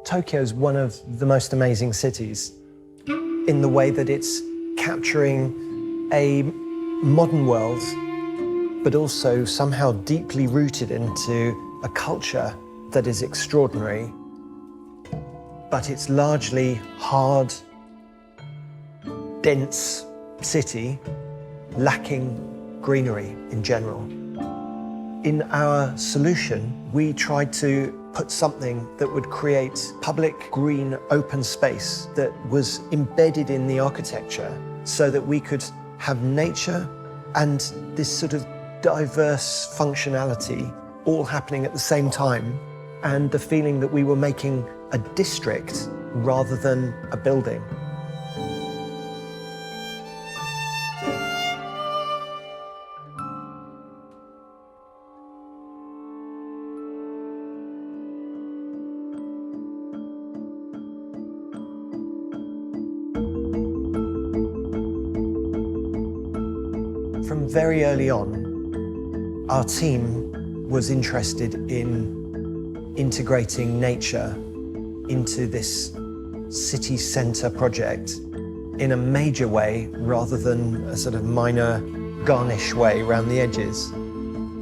Tokyo is one of the most amazing cities in the way that it's capturing a modern world, but also somehow deeply rooted into a culture that is extraordinary. But it's largely hard, dense city, lacking greenery in general. In our solution, we tried to put something that would create public, green, open space that was embedded in the architecture so that we could have nature and this sort of diverse functionality all happening at the same time, and the feeling that we were making a district rather than a building. From very early on, our team was interested in integrating nature into this city centre project in a major way rather than a sort of minor garnish way around the edges.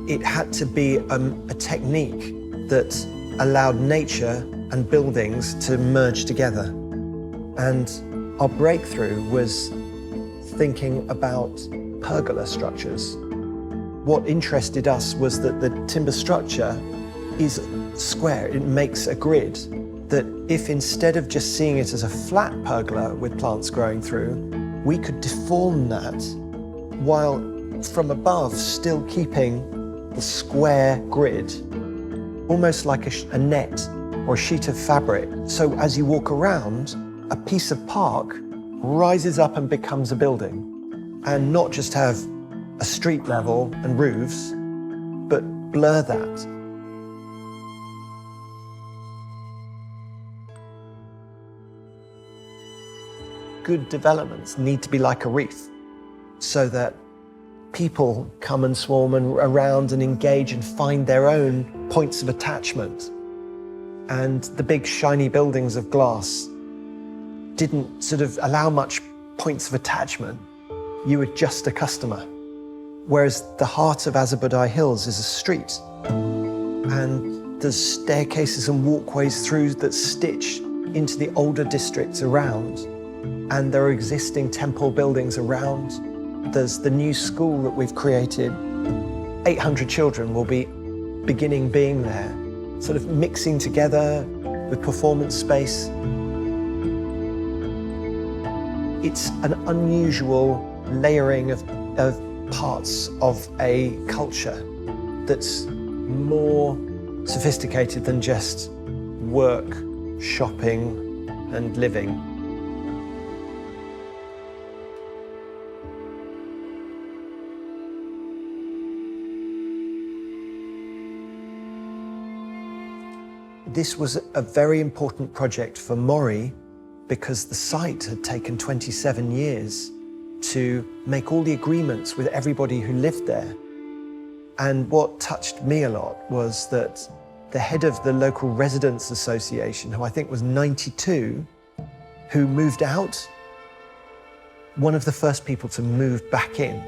It had to be a technique that allowed nature and buildings to merge together. And our breakthrough was thinking about pergola structures. What interested us was that the timber structure is square. It makes a grid that if instead of just seeing it as a flat pergola with plants growing through, we could deform that while from above still keeping the square grid, almost like a net or a sheet of fabric. So as you walk around, a piece of park rises up and becomes a building, and not just have a street level and roofs, but blur that. Good developments need to be like a reef, so that people come and swarm and around and engage and find their own points of attachment. And the big shiny buildings of glass didn't sort of allow much points of attachment. You were just a customer. Whereas the heart of Azabudai Hills is a street. And there's staircases and walkways through that stitch into the older districts around. And there are existing temple buildings around. There's the new school that we've created. 800 children will be beginning being there, sort of mixing together with performance space. It's an unusual layering of parts of a culture that's more sophisticated than just work, shopping, and living. This was a very important project for Mori because the site had taken 27 years to make all the agreements with everybody who lived there. And what touched me a lot was that the head of the local residents association, who I think was 92, who moved out, one of the first people to move back in